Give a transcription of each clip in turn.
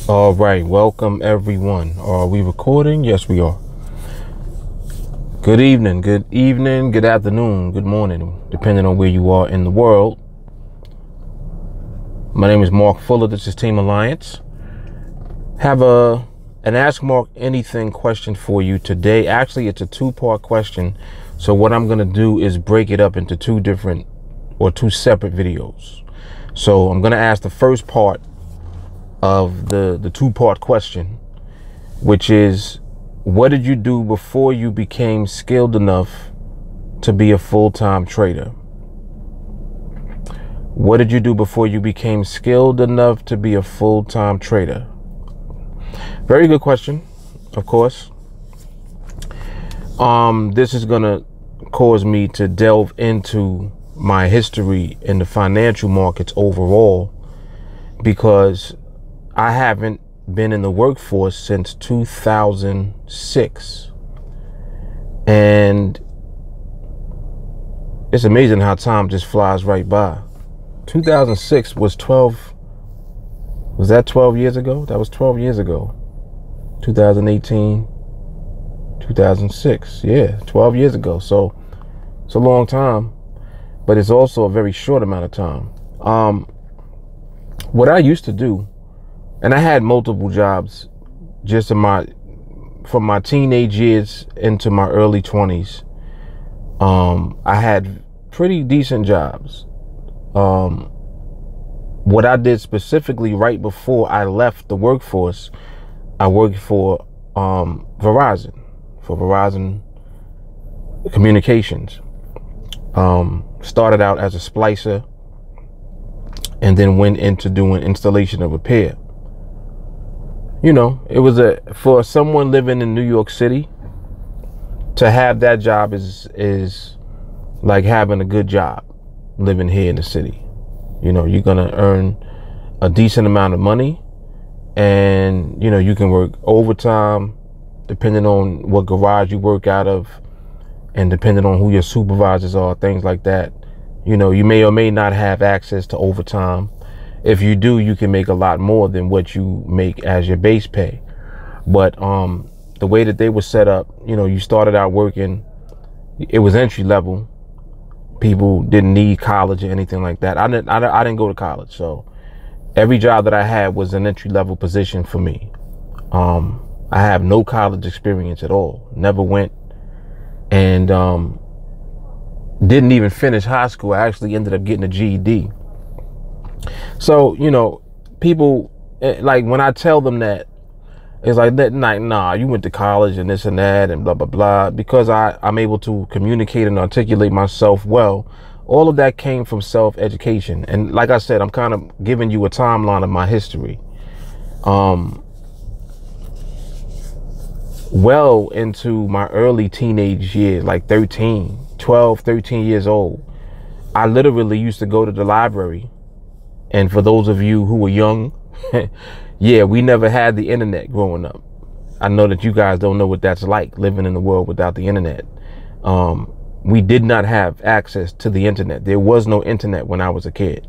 All right, welcome everyone. Are we recording? Yes, we are. Good evening, good afternoon, good morning, depending on where you are in the world. My name is Mark Fuller. This is TeamAlliance. Have an Ask Mark Anything question for you today. Actually, it's a two-part question. So what I'm going to do is break it up into two separate videos. So I'm going to ask the first part of the two-part question, which is, what did you do before you became skilled enough to be a full-time trader? What did you do before you became skilled enough to be a full-time trader? Very good question, of course. This is gonna cause me to delve into my history in the financial markets overall, because I haven't been in the workforce since 2006. And it's amazing how time just flies right by. 2006 was 12 years ago? That was 12 years ago. 2018, 2006. Yeah, 12 years ago. So it's a long time, but it's also a very short amount of time. What I used to do, and I had multiple jobs just from my teenage years into my early 20s. I had pretty decent jobs. What I did specifically right before I left the workforce, I worked for Verizon Communications. Started out as a splicer and then went into doing installation and repair. You know, it was for someone living in New York City, to have that job is like having a good job living here in the city. You know, you're gonna earn a decent amount of money, and you know, you can work overtime depending on what garage you work out of, and depending on who your supervisors are, things like that. You know, you may or may not have access to overtime. If you do, you can make a lot more than what you make as your base pay. But the way that they were set up, you know, you started out working, it was entry level. People didn't need college or anything like that. I didn't go to college, so every job that I had was an entry level position for me. I have no college experience at all. Never went, and didn't even finish high school. I actually ended up getting a GED. So, you know, people, like, when I tell them that, it's like, nah, you went to college and this and that and blah, blah, blah. Because I'm able to communicate and articulate myself well, all of that came from self-education. And like I said, I'm kind of giving you a timeline of my history. Well into my early teenage years, like 13 years old, I literally used to go to the library. And for those of you who were young, yeah, we never had the internet growing up. I know that you guys don't know what that's like, living in the world without the internet. We did not have access to the internet. There was no internet when I was a kid.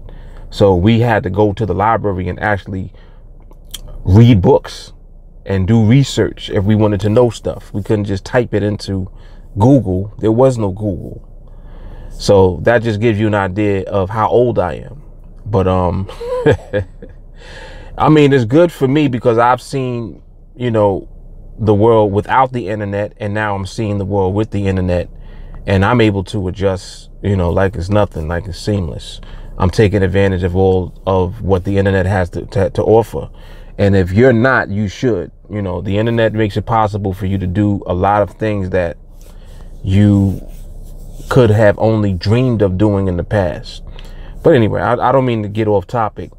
So we had to go to the library and actually read books and do research if we wanted to know stuff. We couldn't just type it into Google. There was no Google. So that just gives you an idea of how old I am. But I mean, it's good for me because I've seen, you know, the world without the internet, and now I'm seeing the world with the internet, and I'm able to adjust, you know, like it's nothing, like it's seamless. I'm taking advantage of all of what the internet has to offer. And if you're not, you should. You know, the internet makes it possible for you to do a lot of things that you could have only dreamed of doing in the past. But anyway, I don't mean to get off topic,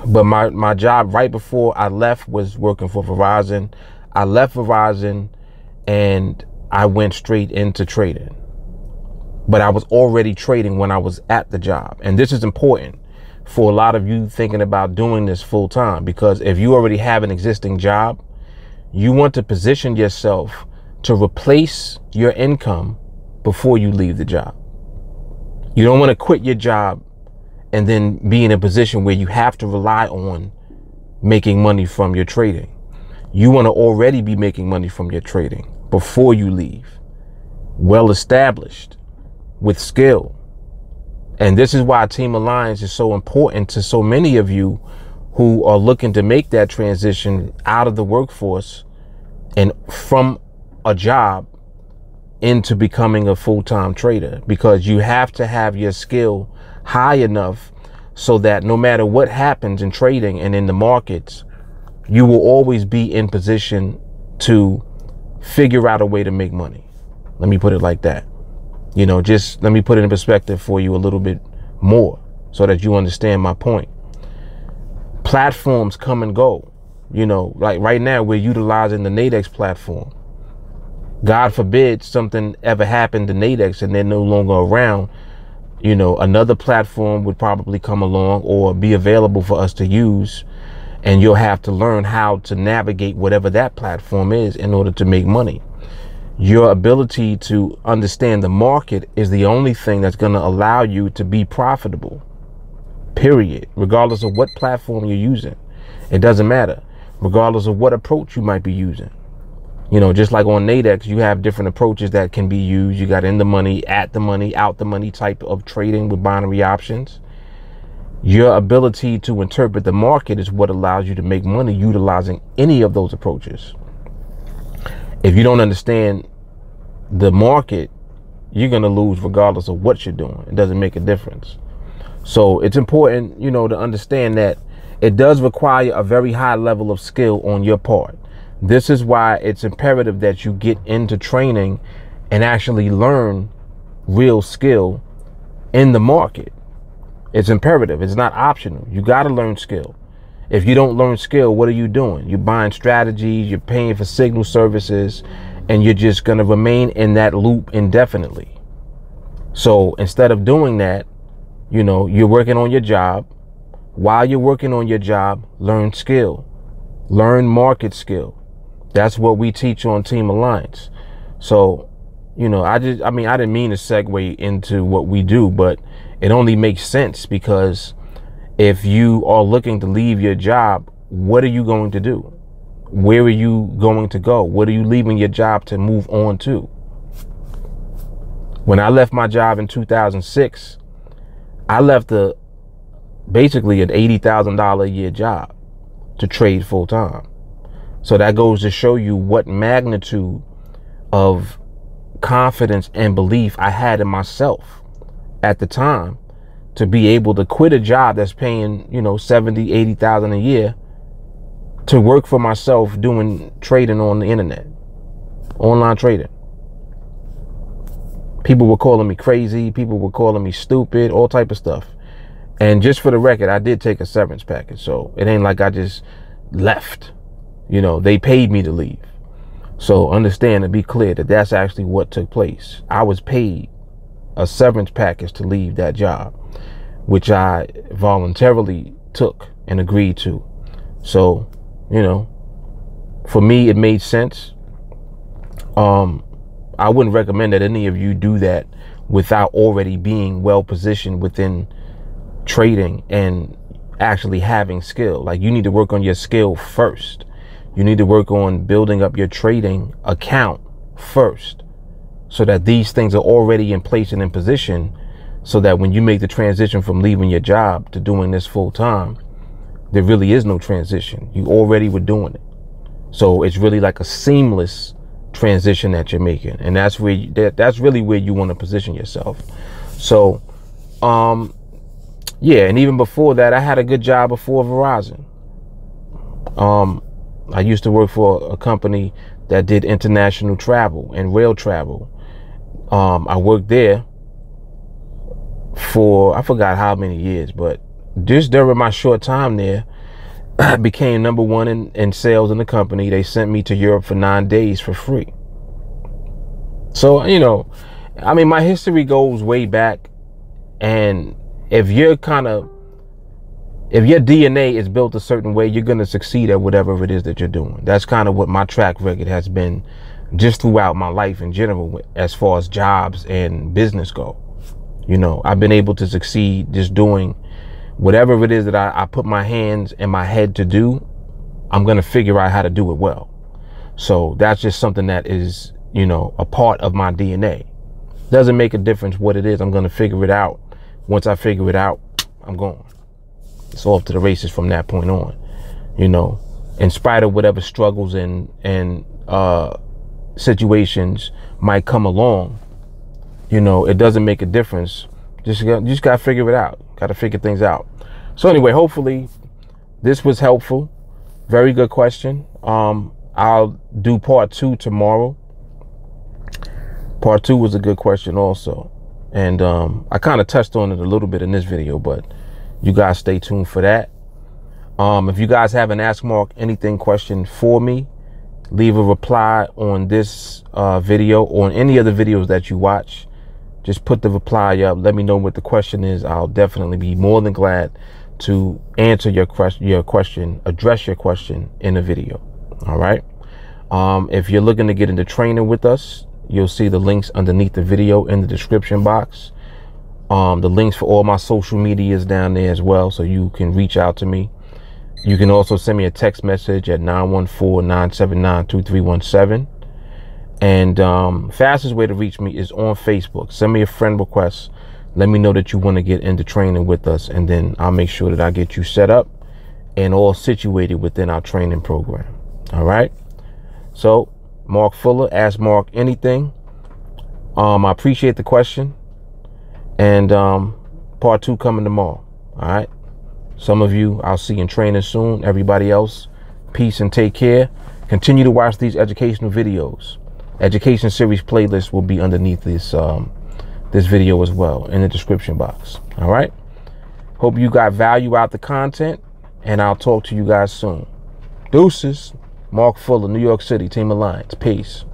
but my job right before I left was working for Verizon. I left Verizon and I went straight into trading. But I was already trading when I was at the job. And this is important for a lot of you thinking about doing this full time, because if you already have an existing job, you want to position yourself to replace your income before you leave the job. You don't want to quit your job and then be in a position where you have to rely on making money from your trading. You want to already be making money from your trading before you leave, well established, with skill. And this is why TeamAlliance is so important to so many of you who are looking to make that transition out of the workforce and from a job into becoming a full-time trader, because you have to have your skill high enough so that no matter what happens in trading and in the markets, you will always be in position to figure out a way to make money. Let me put it like that. You know, just let me put it in perspective for you a little bit more so that you understand my point. Platforms come and go. You know, like right now we're utilizing the NADEX platform. God forbid something ever happened to NADEX and they're no longer around, you know, another platform would probably come along or be available for us to use, and you'll have to learn how to navigate whatever that platform is in order to make money. Your ability to understand the market is the only thing that's going to allow you to be profitable, period, regardless of what platform you're using. It doesn't matter, regardless of what approach you might be using. You know, just like on NADEX, you have different approaches that can be used. You got in the money, at the money, out the money type of trading with binary options. Your ability to interpret the market is what allows you to make money utilizing any of those approaches. If you don't understand the market, you're going to lose regardless of what you're doing. It doesn't make a difference. So it's important, you know, to understand that it does require a very high level of skill on your part. This is why it's imperative that you get into training and actually learn real skill in the market. It's imperative. It's not optional. You got to learn skill. If you don't learn skill, what are you doing? You're buying strategies, you're paying for signal services, and you're just going to remain in that loop indefinitely. So instead of doing that, you know, you're working on your job. While you're working on your job, learn skill, learn market skill. That's what we teach on TeamAlliance. So, you know, I didn't mean to segue into what we do, but it only makes sense because if you are looking to leave your job, what are you going to do? Where are you going to go? What are you leaving your job to move on to? When I left my job in 2006, I left basically an $80,000 a year job to trade full time. So that goes to show you what magnitude of confidence and belief I had in myself at the time to be able to quit a job that's paying, you know, 70, 80,000 a year to work for myself doing trading on the internet, online trading. People were calling me crazy. People were calling me stupid, all type of stuff. And just for the record, I did take a severance package. So it ain't like I just left. You know, they paid me to leave. So understand and be clear that that's actually what took place. I was paid a severance package to leave that job, which I voluntarily took and agreed to. So, you know, for me, it made sense. I wouldn't recommend that any of you do that without already being well positioned within trading and actually having skill. Like, you need to work on your skill first. You need to work on building up your trading account first, so that these things are already in place and in position, so that when you make the transition from leaving your job to doing this full time, there really is no transition. You already were doing it. So it's really like a seamless transition that you're making. And that's where that's really where you want to position yourself. So, yeah. And even before that, I had a good job before Verizon. I used to work for a company that did international travel and rail travel. I worked there for, I forgot how many years, but just during my short time there, I became #1 in sales in the company. They sent me to Europe for 9 days for free. So, you know, I mean, my history goes way back. And if your DNA is built a certain way, you're going to succeed at whatever it is that you're doing. That's kind of what my track record has been just throughout my life in general, as far as jobs and business go. You know, I've been able to succeed just doing whatever it is that I put my hands and my head to do, I'm going to figure out how to do it well. So that's just something that is, you know, a part of my DNA. Doesn't make a difference what it is. I'm going to figure it out. Once I figure it out, I'm going. It's off to the races from that point on, you know, in spite of whatever struggles and situations might come along. You know, it doesn't make a difference. You just got to figure it out. Got to figure things out. So anyway, hopefully this was helpful. Very good question. I'll do part 2 tomorrow. Part 2 was a good question also. And I kind of touched on it a little bit in this video, but you guys stay tuned for that. If you guys have an Ask Mark Anything question for me, leave a reply on this video or on any of the videos that you watch. Just put the reply up. Let me know what the question is. I'll definitely be more than glad to answer your question, address your question in a video. All right. If you're looking to get into training with us, you'll see the links underneath the video in the description box. The links for all my social media is down there as well, so you can reach out to me. You can also send me a text message at 914-979-2317. And fastest way to reach me is on Facebook. Send me a friend request. Let me know that you want to get into training with us, and then I'll make sure that I get you set up and all situated within our training program. All right. So Mark Fuller, Ask Mark Anything. I appreciate the question. And part 2 coming tomorrow. All right. Some of you I'll see in training soon. Everybody else, peace and take care. Continue to watch these educational videos. Education series playlist will be underneath this this video as well in the description box. All right. Hope you got value out the content, and I'll talk to you guys soon. Deuces. Mark Fuller, New York City, TeamAlliance. Peace.